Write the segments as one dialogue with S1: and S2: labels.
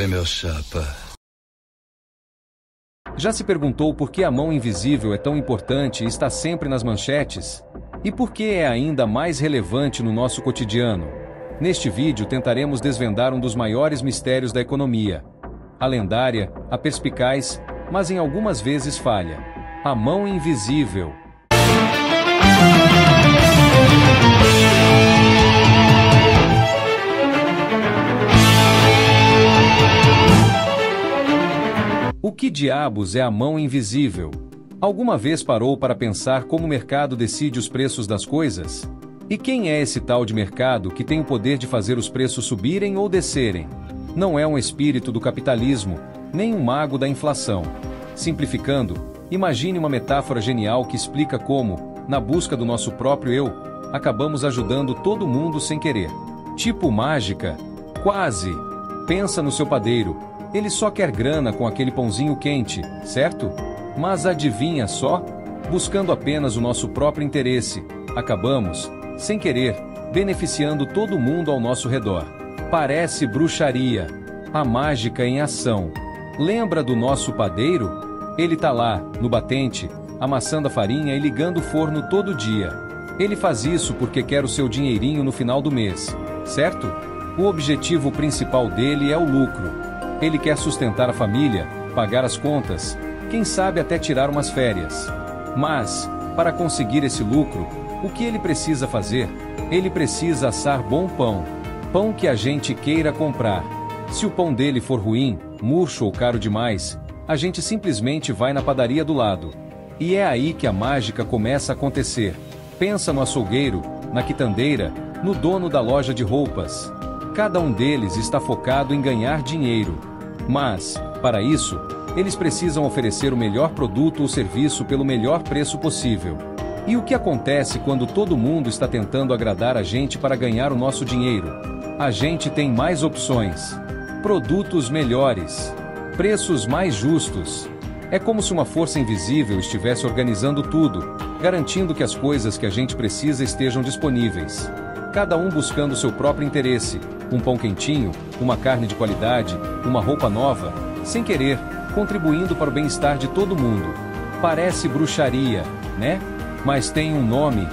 S1: Oi, meu chapa.
S2: Já se perguntou por que a mão invisível é tão importante e está sempre nas manchetes? E por que é ainda mais relevante no nosso cotidiano? Neste vídeo tentaremos desvendar um dos maiores mistérios da economia. A lendária, a perspicaz, mas em algumas vezes falha. A mão invisível. O que diabos é a mão invisível? Alguma vez parou para pensar como o mercado decide os preços das coisas? E quem é esse tal de mercado que tem o poder de fazer os preços subirem ou descerem? Não é um espírito do capitalismo, nem um mago da inflação. Simplificando, imagine uma metáfora genial que explica como, na busca do nosso próprio eu, acabamos ajudando todo mundo sem querer. Tipo mágica? Quase! Pensa no seu padeiro. Ele só quer grana com aquele pãozinho quente, certo? Mas adivinha só? Buscando apenas o nosso próprio interesse, acabamos, sem querer, beneficiando todo mundo ao nosso redor. Parece bruxaria. A mágica em ação. Lembra do nosso padeiro? Ele tá lá, no batente, amassando a farinha e ligando o forno todo dia. Ele faz isso porque quer o seu dinheirinho no final do mês, certo? O objetivo principal dele é o lucro. Ele quer sustentar a família, pagar as contas, quem sabe até tirar umas férias. Mas, para conseguir esse lucro, o que ele precisa fazer? Ele precisa assar bom pão. Pão que a gente queira comprar. Se o pão dele for ruim, murcho ou caro demais, a gente simplesmente vai na padaria do lado. E é aí que a mágica começa a acontecer. Pensa no açougueiro, na quitandeira, no dono da loja de roupas. Cada um deles está focado em ganhar dinheiro. Mas, para isso, eles precisam oferecer o melhor produto ou serviço pelo melhor preço possível. E o que acontece quando todo mundo está tentando agradar a gente para ganhar o nosso dinheiro? A gente tem mais opções. Produtos melhores. Preços mais justos. É como se uma força invisível estivesse organizando tudo, garantindo que as coisas que a gente precisa estejam disponíveis. Cada um buscando seu próprio interesse. Um pão quentinho, uma carne de qualidade, uma roupa nova, sem querer, contribuindo para o bem-estar de todo mundo. Parece bruxaria, né? Mas tem um nome.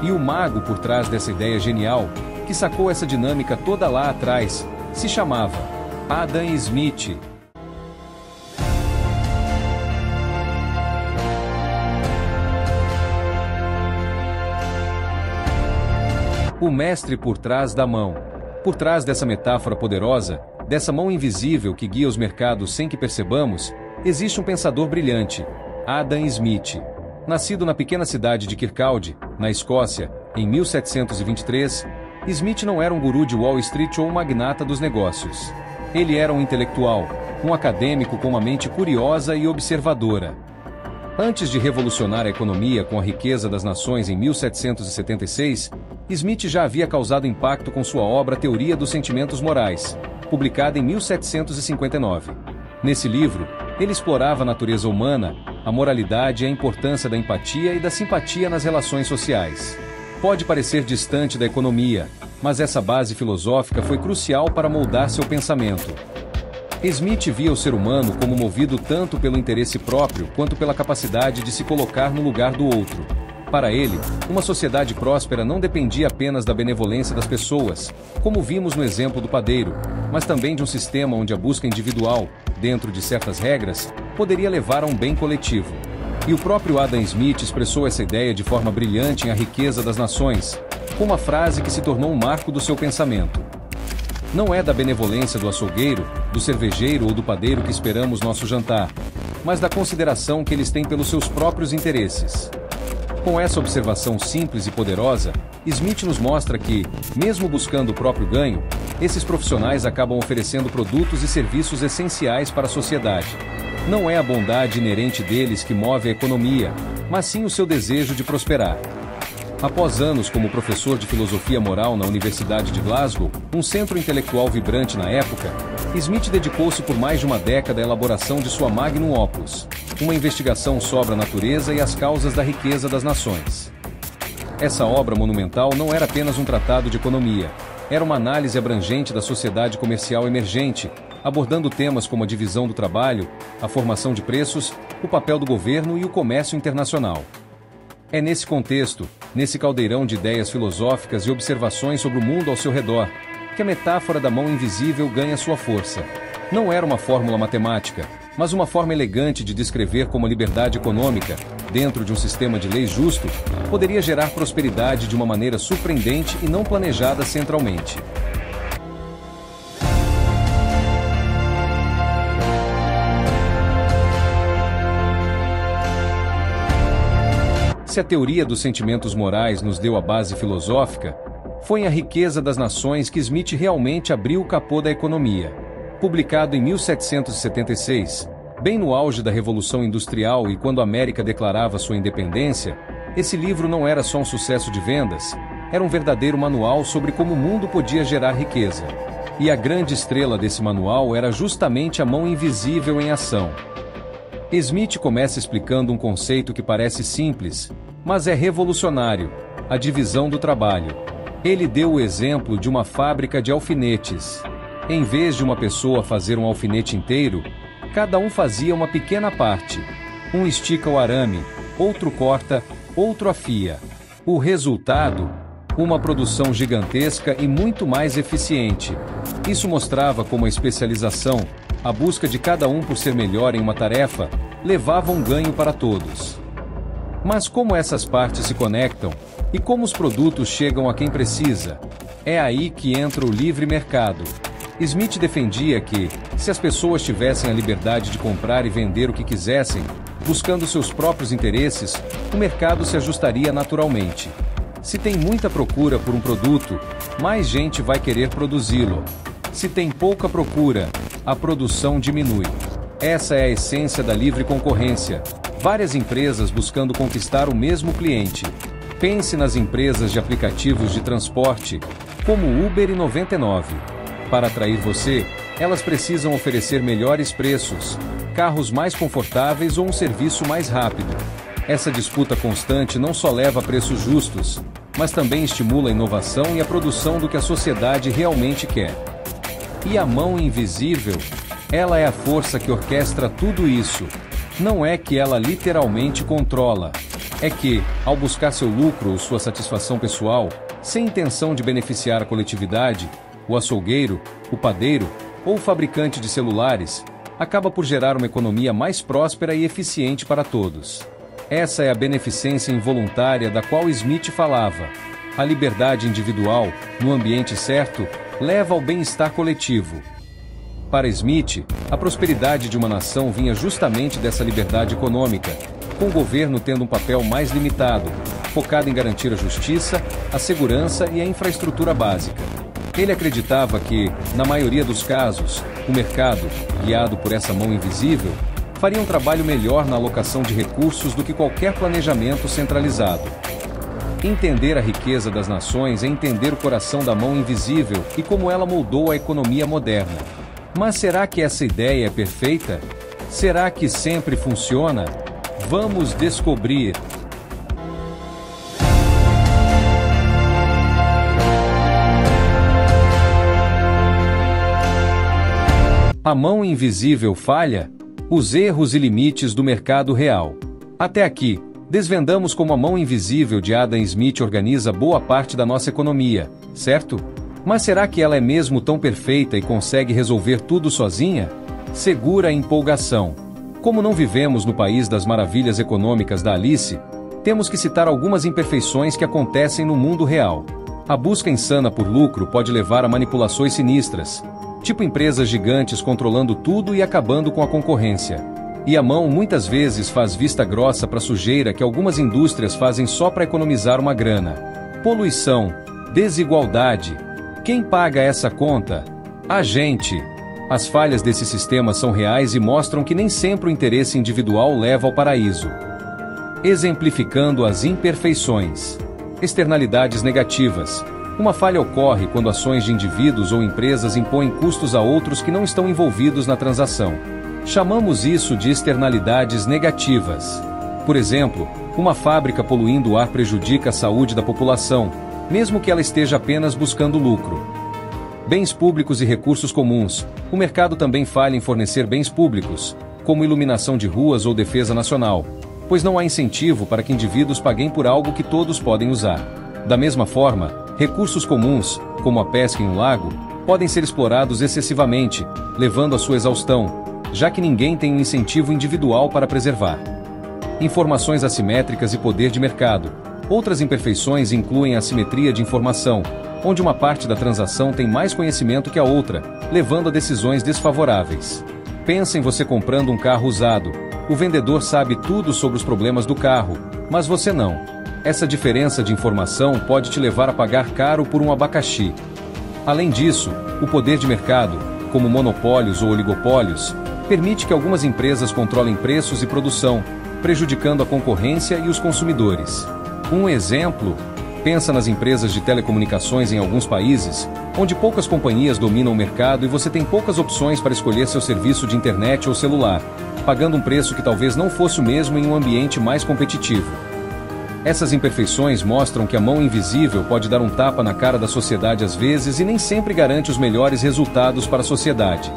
S2: E o mago por trás dessa ideia genial, que sacou essa dinâmica toda lá atrás, se chamava Adam Smith. O mestre por trás da mão. Por trás dessa metáfora poderosa, dessa mão invisível que guia os mercados sem que percebamos, existe um pensador brilhante, Adam Smith. Nascido na pequena cidade de Kirkcaldy, na Escócia, em 1723, Smith não era um guru de Wall Street ou um magnata dos negócios. Ele era um intelectual, um acadêmico com uma mente curiosa e observadora. Antes de revolucionar a economia com a riqueza das nações em 1776, Smith já havia causado impacto com sua obra Teoria dos Sentimentos Morais, publicada em 1759. Nesse livro, ele explorava a natureza humana, a moralidade e a importância da empatia e da simpatia nas relações sociais. Pode parecer distante da economia, mas essa base filosófica foi crucial para moldar seu pensamento. Smith via o ser humano como movido tanto pelo interesse próprio quanto pela capacidade de se colocar no lugar do outro. Para ele, uma sociedade próspera não dependia apenas da benevolência das pessoas, como vimos no exemplo do padeiro, mas também de um sistema onde a busca individual, dentro de certas regras, poderia levar a um bem coletivo. E o próprio Adam Smith expressou essa ideia de forma brilhante em A Riqueza das Nações, com uma frase que se tornou um marco do seu pensamento. Não é da benevolência do açougueiro, do cervejeiro ou do padeiro que esperamos nosso jantar, mas da consideração que eles têm pelos seus próprios interesses. Com essa observação simples e poderosa, Smith nos mostra que, mesmo buscando o próprio ganho, esses profissionais acabam oferecendo produtos e serviços essenciais para a sociedade. Não é a bondade inerente deles que move a economia, mas sim o seu desejo de prosperar. Após anos como professor de filosofia moral na Universidade de Glasgow, um centro intelectual vibrante na época, Smith dedicou-se por mais de uma década à elaboração de sua Magnum Opus, uma investigação sobre a natureza e as causas da riqueza das nações. Essa obra monumental não era apenas um tratado de economia, era uma análise abrangente da sociedade comercial emergente, abordando temas como a divisão do trabalho, a formação de preços, o papel do governo e o comércio internacional. É nesse contexto, nesse caldeirão de ideias filosóficas e observações sobre o mundo ao seu redor, que a metáfora da mão invisível ganha sua força. Não era uma fórmula matemática, mas uma forma elegante de descrever como a liberdade econômica, dentro de um sistema de leis justo, poderia gerar prosperidade de uma maneira surpreendente e não planejada centralmente. Se a teoria dos sentimentos morais nos deu a base filosófica, foi em A Riqueza das Nações que Smith realmente abriu o capô da economia. Publicado em 1776, bem no auge da Revolução Industrial e quando a América declarava sua independência, esse livro não era só um sucesso de vendas, era um verdadeiro manual sobre como o mundo podia gerar riqueza. E a grande estrela desse manual era justamente a mão invisível em ação. Smith começa explicando um conceito que parece simples, mas é revolucionário: a divisão do trabalho. Ele deu o exemplo de uma fábrica de alfinetes. Em vez de uma pessoa fazer um alfinete inteiro, cada um fazia uma pequena parte. Um estica o arame, outro corta, outro afia. O resultado? Uma produção gigantesca e muito mais eficiente. Isso mostrava como a especialização, a busca de cada um por ser melhor em uma tarefa, levava um ganho para todos. Mas como essas partes se conectam? E como os produtos chegam a quem precisa? É aí que entra o livre mercado. Smith defendia que, se as pessoas tivessem a liberdade de comprar e vender o que quisessem, buscando seus próprios interesses, o mercado se ajustaria naturalmente. Se tem muita procura por um produto, mais gente vai querer produzi-lo. Se tem pouca procura, a produção diminui. Essa é a essência da livre concorrência. Várias empresas buscando conquistar o mesmo cliente. Pense nas empresas de aplicativos de transporte, como Uber e 99. Para atrair você, elas precisam oferecer melhores preços, carros mais confortáveis ou um serviço mais rápido. Essa disputa constante não só leva a preços justos, mas também estimula a inovação e a produção do que a sociedade realmente quer. E a mão invisível? Ela é a força que orquestra tudo isso. Não é que ela literalmente controla. É que, ao buscar seu lucro ou sua satisfação pessoal, sem intenção de beneficiar a coletividade, o açougueiro, o padeiro ou o fabricante de celulares, acaba por gerar uma economia mais próspera e eficiente para todos. Essa é a beneficência involuntária da qual Smith falava. A liberdade individual, no ambiente certo, leva ao bem-estar coletivo. Para Smith, a prosperidade de uma nação vinha justamente dessa liberdade econômica, com o governo tendo um papel mais limitado, focado em garantir a justiça, a segurança e a infraestrutura básica. Ele acreditava que, na maioria dos casos, o mercado, guiado por essa mão invisível, faria um trabalho melhor na alocação de recursos do que qualquer planejamento centralizado. Entender a riqueza das nações é entender o coração da mão invisível e como ela moldou a economia moderna. Mas será que essa ideia é perfeita? Será que sempre funciona? Vamos descobrir. A mão invisível falha? Os erros e limites do mercado real. Até aqui, desvendamos como a mão invisível de Adam Smith organiza boa parte da nossa economia, certo? Mas será que ela é mesmo tão perfeita e consegue resolver tudo sozinha? Segura a empolgação. Como não vivemos no país das maravilhas econômicas da Alice, temos que citar algumas imperfeições que acontecem no mundo real. A busca insana por lucro pode levar a manipulações sinistras, tipo empresas gigantes controlando tudo e acabando com a concorrência. E a mão muitas vezes faz vista grossa para a sujeira que algumas indústrias fazem só para economizar uma grana. Poluição, desigualdade. Quem paga essa conta? A gente. As falhas desse sistema são reais e mostram que nem sempre o interesse individual leva ao paraíso. Exemplificando as imperfeições. Externalidades negativas. Uma falha ocorre quando ações de indivíduos ou empresas impõem custos a outros que não estão envolvidos na transação. Chamamos isso de externalidades negativas. Por exemplo, uma fábrica poluindo o ar prejudica a saúde da população, mesmo que ela esteja apenas buscando lucro. Bens públicos e recursos comuns. O mercado também falha em fornecer bens públicos, como iluminação de ruas ou defesa nacional, pois não há incentivo para que indivíduos paguem por algo que todos podem usar. Da mesma forma, recursos comuns, como a pesca em um lago, podem ser explorados excessivamente, levando à sua exaustão, já que ninguém tem um incentivo individual para preservar. Informações assimétricas e poder de mercado. Outras imperfeições incluem a assimetria de informação, onde uma parte da transação tem mais conhecimento que a outra, levando a decisões desfavoráveis. Pensa em você comprando um carro usado. O vendedor sabe tudo sobre os problemas do carro, mas você não. Essa diferença de informação pode te levar a pagar caro por um abacaxi. Além disso, o poder de mercado, como monopólios ou oligopólios, permite que algumas empresas controlem preços e produção, prejudicando a concorrência e os consumidores. Um exemplo: pensa nas empresas de telecomunicações em alguns países, onde poucas companhias dominam o mercado e você tem poucas opções para escolher seu serviço de internet ou celular, pagando um preço que talvez não fosse o mesmo em um ambiente mais competitivo. Essas imperfeições mostram que a mão invisível pode dar um tapa na cara da sociedade às vezes e nem sempre garante os melhores resultados para a sociedade.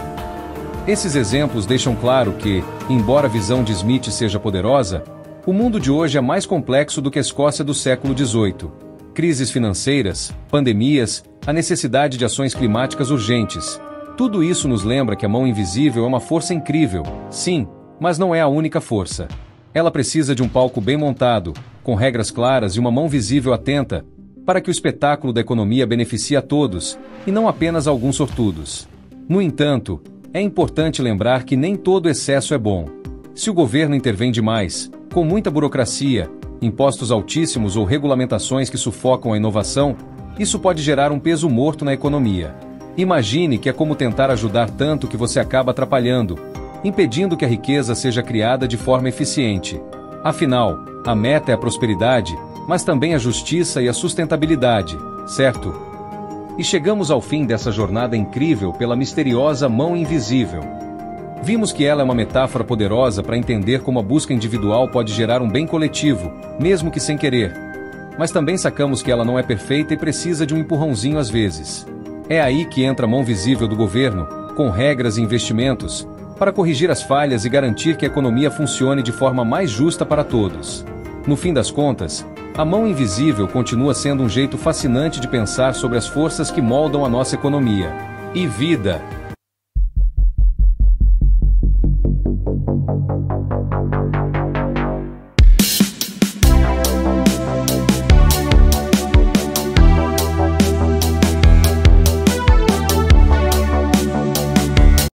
S2: Esses exemplos deixam claro que, embora a visão de Smith seja poderosa, o mundo de hoje é mais complexo do que a Escócia do século XVIII. Crises financeiras, pandemias, a necessidade de ações climáticas urgentes. Tudo isso nos lembra que a mão invisível é uma força incrível, sim, mas não é a única força. Ela precisa de um palco bem montado, com regras claras e uma mão visível atenta, para que o espetáculo da economia beneficie a todos, e não apenas a alguns sortudos. No entanto, é importante lembrar que nem todo excesso é bom. Se o governo intervém demais, com muita burocracia, impostos altíssimos ou regulamentações que sufocam a inovação, isso pode gerar um peso morto na economia. Imagine que é como tentar ajudar tanto que você acaba atrapalhando, impedindo que a riqueza seja criada de forma eficiente. Afinal, a meta é a prosperidade, mas também a justiça e a sustentabilidade, certo? E chegamos ao fim dessa jornada incrível pela misteriosa mão invisível. Vimos que ela é uma metáfora poderosa para entender como a busca individual pode gerar um bem coletivo, mesmo que sem querer. Mas também sacamos que ela não é perfeita e precisa de um empurrãozinho às vezes. É aí que entra a mão visível do governo, com regras e investimentos, para corrigir as falhas e garantir que a economia funcione de forma mais justa para todos. No fim das contas, a mão invisível continua sendo um jeito fascinante de pensar sobre as forças que moldam a nossa economia e vida.